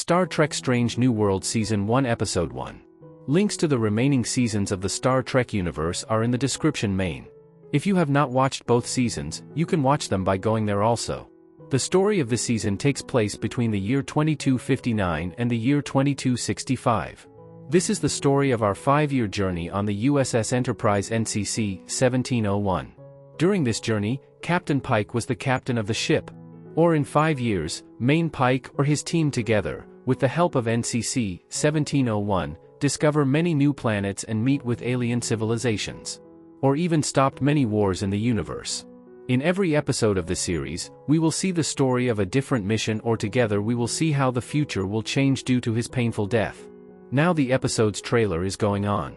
Star Trek Strange New World Season 1 Episode 1. Links to the remaining seasons of the Star Trek universe are in the description main. If you have not watched both seasons, you can watch them by going there also. The story of the season takes place between the year 2259 and the year 2265. This is the story of our 5-year journey on the USS Enterprise NCC 1701. During this journey, Captain Pike was the captain of the ship. Or in 5 years, Main Pike or his team together, with the help of NCC 1701, discover many new planets and meet with alien civilizations. Or even stopped many wars in the universe. In every episode of the series, we will see the story of a different mission, or together we will see how the future will change due to his painful death. Now the episode's trailer is going on.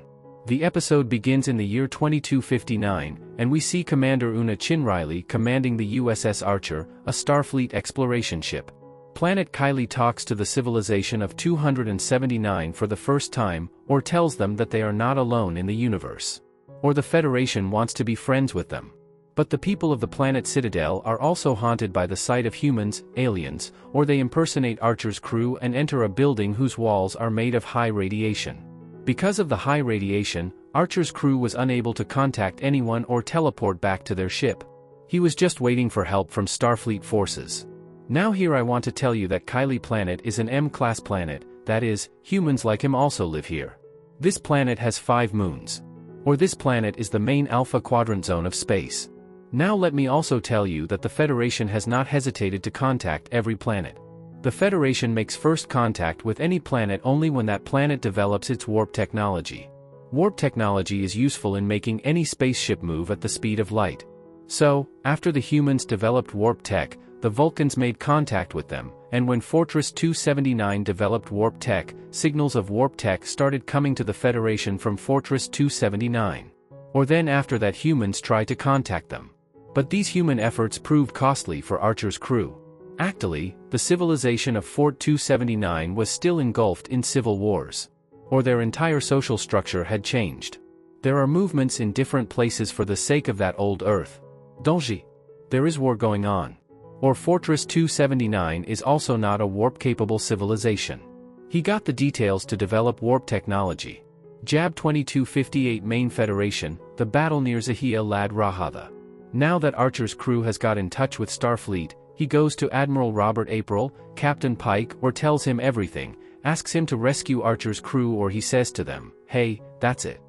The episode begins in the year 2259, and we see Commander Una Chinriley commanding the USS Archer, a Starfleet exploration ship. Planet Kylie talks to the civilization of 279 for the first time, or tells them that they are not alone in the universe. Or the Federation wants to be friends with them. But the people of the planet Citadel are also haunted by the sight of humans, aliens, or they impersonate Archer's crew and enter a building whose walls are made of high radiation. Because of the high radiation, Archer's crew was unable to contact anyone or teleport back to their ship. He was just waiting for help from Starfleet forces. Now here I want to tell you that Kylie planet is an M-class planet, that is, humans like him also live here. This planet has 5 moons. Or this planet is the main Alpha Quadrant zone of space. Now let me also tell you that the Federation has not hesitated to contact every planet. The Federation makes first contact with any planet only when that planet develops its warp technology. Warp technology is useful in making any spaceship move at the speed of light. So, after the humans developed warp tech, the Vulcans made contact with them, and when Fortress 279 developed warp tech, signals of warp tech started coming to the Federation from Fortress 279. Or then after that humans tried to contact them. But these human efforts proved costly for Archer's crew. Actually, the civilization of Fort 279 was still engulfed in civil wars. Or their entire social structure had changed. There are movements in different places for the sake of that old Earth. Donji. There is war going on. Or Fortress 279 is also not a warp-capable civilization. He got the details to develop warp technology. Jab 2258 Main Federation, the battle near Zahia Lad Rahada. Now that Archer's crew has got in touch with Starfleet, he goes to Admiral Robert April, Captain Pike, or tells him everything, asks him to rescue Archer's crew, or he says to them, hey, that's it.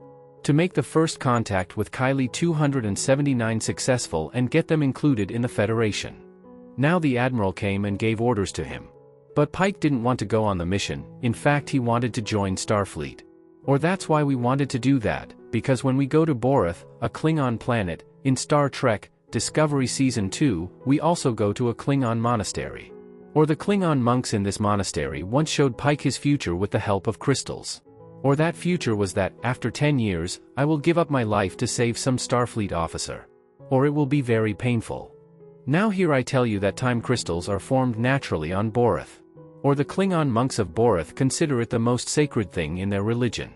To make the first contact with Kylie 279 successful and get them included in the Federation. Now the Admiral came and gave orders to him. But Pike didn't want to go on the mission, in fact he wanted to join Starfleet. Or that's why we wanted to do that, because when we go to Boreth, a Klingon planet, in Star Trek Discovery Season 2, we also go to a Klingon monastery. Or the Klingon monks in this monastery once showed Pike his future with the help of crystals. Or that future was that, after 10 years, I will give up my life to save some Starfleet officer. Or it will be very painful. Now here I tell you that time crystals are formed naturally on Boreth. Or the Klingon monks of Boreth consider it the most sacred thing in their religion.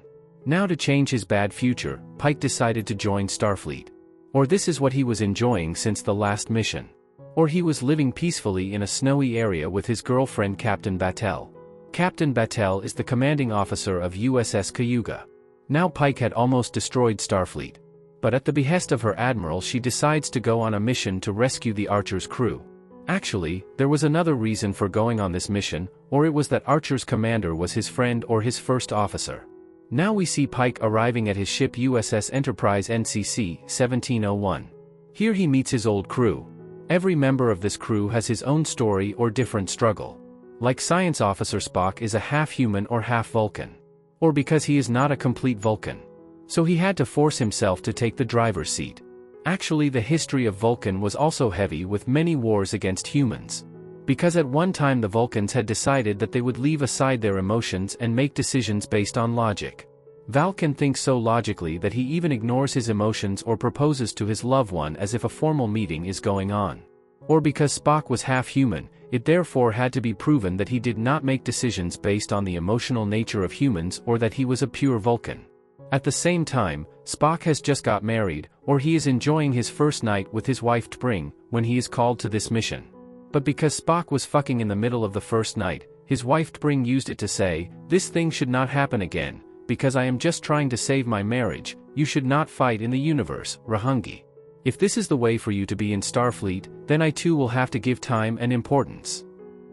Now to change his bad future, Pike decided to join Starfleet. Or this is what he was enjoying since the last mission. Or he was living peacefully in a snowy area with his girlfriend Captain Battelle. Captain Battelle is the commanding officer of USS Cayuga. Now Pike had almost destroyed Starfleet. But at the behest of her admiral she decides to go on a mission to rescue the Archer's crew. Actually, there was another reason for going on this mission, or it was that Archer's commander was his friend or his first officer. Now we see Pike arriving at his ship USS Enterprise NCC 1701. Here he meets his old crew. Every member of this crew has his own story or different struggle. Like Science Officer Spock is a half-human or half-Vulcan. Or because he is not a complete Vulcan. So he had to force himself to take the driver's seat. Actually the history of Vulcan was also heavy with many wars against humans. Because at one time the Vulcans had decided that they would leave aside their emotions and make decisions based on logic. Vulcan thinks so logically that he even ignores his emotions or proposes to his loved one as if a formal meeting is going on. Or because Spock was half-human, it therefore had to be proven that he did not make decisions based on the emotional nature of humans or that he was a pure Vulcan. At the same time, Spock has just got married, or he is enjoying his first night with his wife T'Pring, when he is called to this mission. But because Spock was fucking in the middle of the first night, His wife T'Pring used it to say, "This thing should not happen again, because I am just trying to save my marriage. You should not fight in the universe, Rahungi. If this is the way for you to be in Starfleet, then I too will have to give time and importance."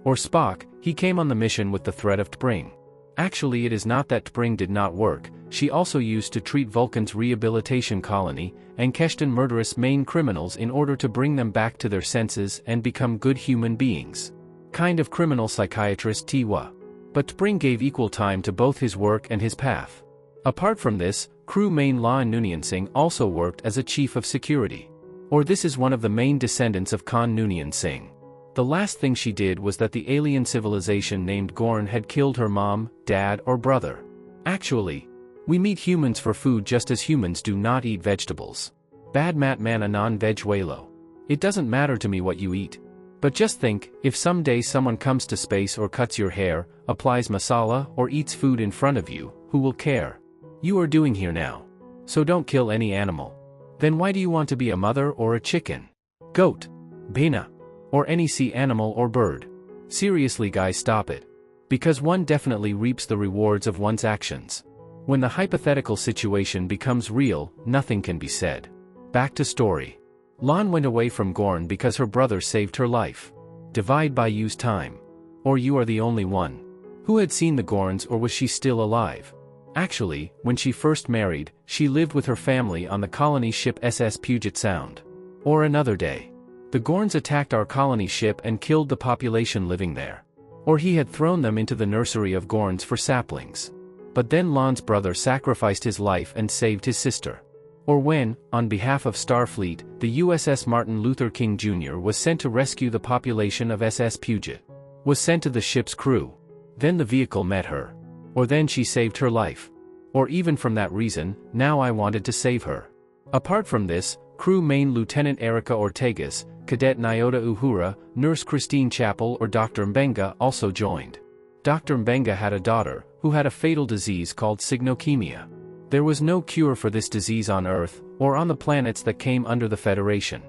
Or Spock, he came on the mission with the threat of T'Pring. Actually, it is not that T'Pring did not work, she also used to treat Vulcan's rehabilitation colony, and Keston murderous main criminals in order to bring them back to their senses and become good human beings. Kind of criminal psychiatrist Tiwa. But T'Pring gave equal time to both his work and his path. Apart from this, crew main La'an Noonien Singh also worked as a chief of security. Or this is one of the main descendants of Khan Noonien Singh. The last thing she did was that the alien civilization named Gorn had killed her mom, dad or brother. Actually, we meet humans for food just as humans do not eat vegetables. Bad mat man a non-veg walo. It doesn't matter to me what you eat. But just think, if someday someone comes to space or cuts your hair, applies masala or eats food in front of you, who will care? You are doing here now. So don't kill any animal. Then why do you want to be a mother or a chicken? Goat. Bina. Or any sea animal or bird? Seriously guys, stop it. Because one definitely reaps the rewards of one's actions. When the hypothetical situation becomes real, nothing can be said. Back to story. La'an went away from Gorn because her brother saved her life. Divide by use time. Or you are the only one. Who had seen the Gorns, or was she still alive? Actually, when she first married, she lived with her family on the colony ship SS Puget Sound. Or another day. The Gorns attacked our colony ship and killed the population living there. Or he had thrown them into the nursery of Gorns for saplings. But then La'an's brother sacrificed his life and saved his sister. Or when, on behalf of Starfleet, the USS Martin Luther King Jr. was sent to rescue the population of SS Puget. Was sent to the ship's crew. Then the vehicle met her. Or then she saved her life. Or even from that reason, now I wanted to save her. Apart from this, crew main Lieutenant Erica Ortegas, Cadet Nyota Uhura, Nurse Christine Chappell or Dr. Mbenga also joined. Dr. Mbenga had a daughter, who had a fatal disease called cygnocemia. There was no cure for this disease on Earth, or on the planets that came under the Federation.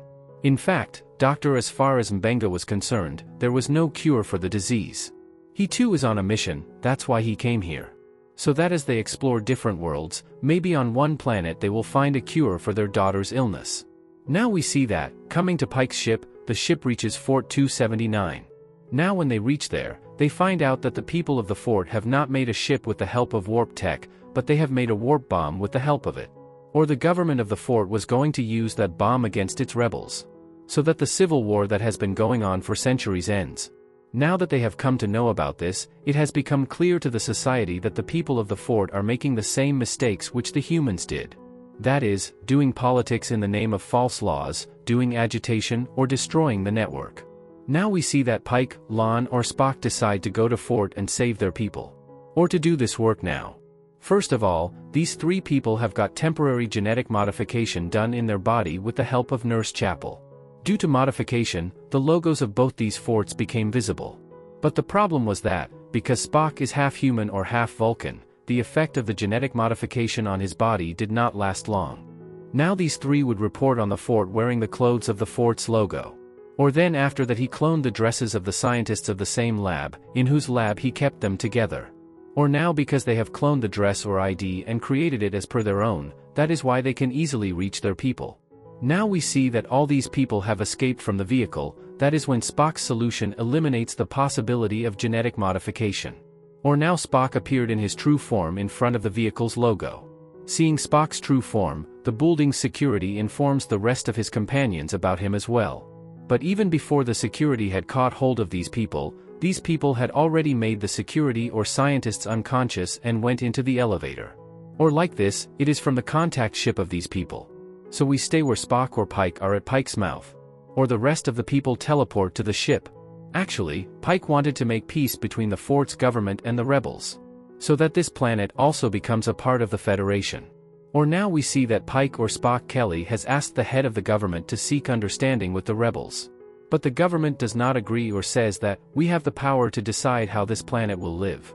In fact, as far as Mbenga was concerned, there was no cure for the disease. He too is on a mission, that's why he came here. So that as they explore different worlds, maybe on one planet they will find a cure for their daughter's illness. Now we see that, coming to Pike's ship, the ship reaches Fort 279. Now when they reach there, they find out that the people of the fort have not made a ship with the help of warp tech, but they have made a warp bomb with the help of it. Or the government of the fort was going to use that bomb against its rebels. So that the civil war that has been going on for centuries ends. Now that they have come to know about this, it has become clear to the society that the people of the fort are making the same mistakes which the humans did. That is, doing politics in the name of false laws, doing agitation, or destroying the network. Now we see that Pike, La'an or Spock decide to go to fort and save their people. Or to do this work now. First of all, these three people have got temporary genetic modification done in their body with the help of Nurse Chappell. Due to modification, the logos of both these forts became visible. But the problem was that, because Spock is half human or half Vulcan, the effect of the genetic modification on his body did not last long. Now these three would report on the fort wearing the clothes of the fort's logo. Or then after that he cloned the dresses of the scientists of the same lab, in whose lab he kept them together. Or now because they have cloned the dress or ID and created it as per their own, that is why they can easily reach their people. Now we see that all these people have escaped from the vehicle, that is when Spock's solution eliminates the possibility of genetic modification. Or now Spock appeared in his true form in front of the vehicle's logo. Seeing Spock's true form, the building's security informs the rest of his companions about him as well. But even before the security had caught hold of these people had already made the security or scientists unconscious and went into the elevator. Or like this, it is from the contact ship of these people. So we stay where Spock or Pike are at Pike's mouth. Or the rest of the people teleport to the ship. Actually, Pike wanted to make peace between the fort's government and the rebels. So that this planet also becomes a part of the Federation. Or now we see that Pike or Spock Kelly has asked the head of the government to seek understanding with the rebels. But the government does not agree or says that, we have the power to decide how this planet will live.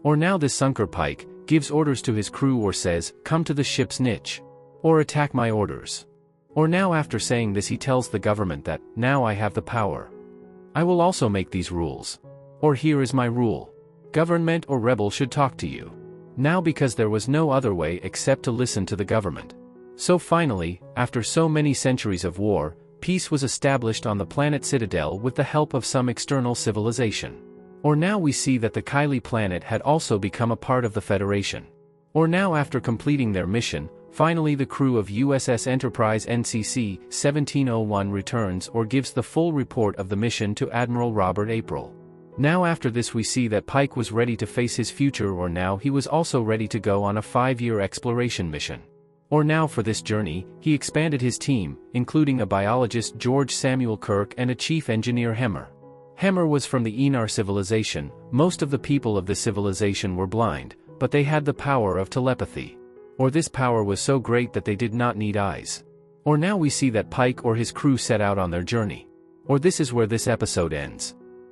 Or now this Sunker Pike gives orders to his crew or says, come to the ship's niche. Or attack my orders. Or now after saying this he tells the government that, now I have the power. I will also make these rules. Or here is my rule. Government or rebel should talk to you. Now because there was no other way except to listen to the government. So finally, after so many centuries of war, peace was established on the planet Citadel with the help of some external civilization. Or now we see that the Kylie planet had also become a part of the Federation. Or now after completing their mission, finally the crew of USS Enterprise NCC 1701 returns or gives the full report of the mission to Admiral Robert April. Now after this we see that Pike was ready to face his future, or now he was also ready to go on a 5-year exploration mission. Or now for this journey, he expanded his team, including a biologist George Samuel Kirk and a chief engineer Hemmer. Hemmer was from the Enar civilization. Most of the people of the civilization were blind, but they had the power of telepathy. Or this power was so great that they did not need eyes. Or now we see that Pike or his crew set out on their journey. Or this is where this episode ends.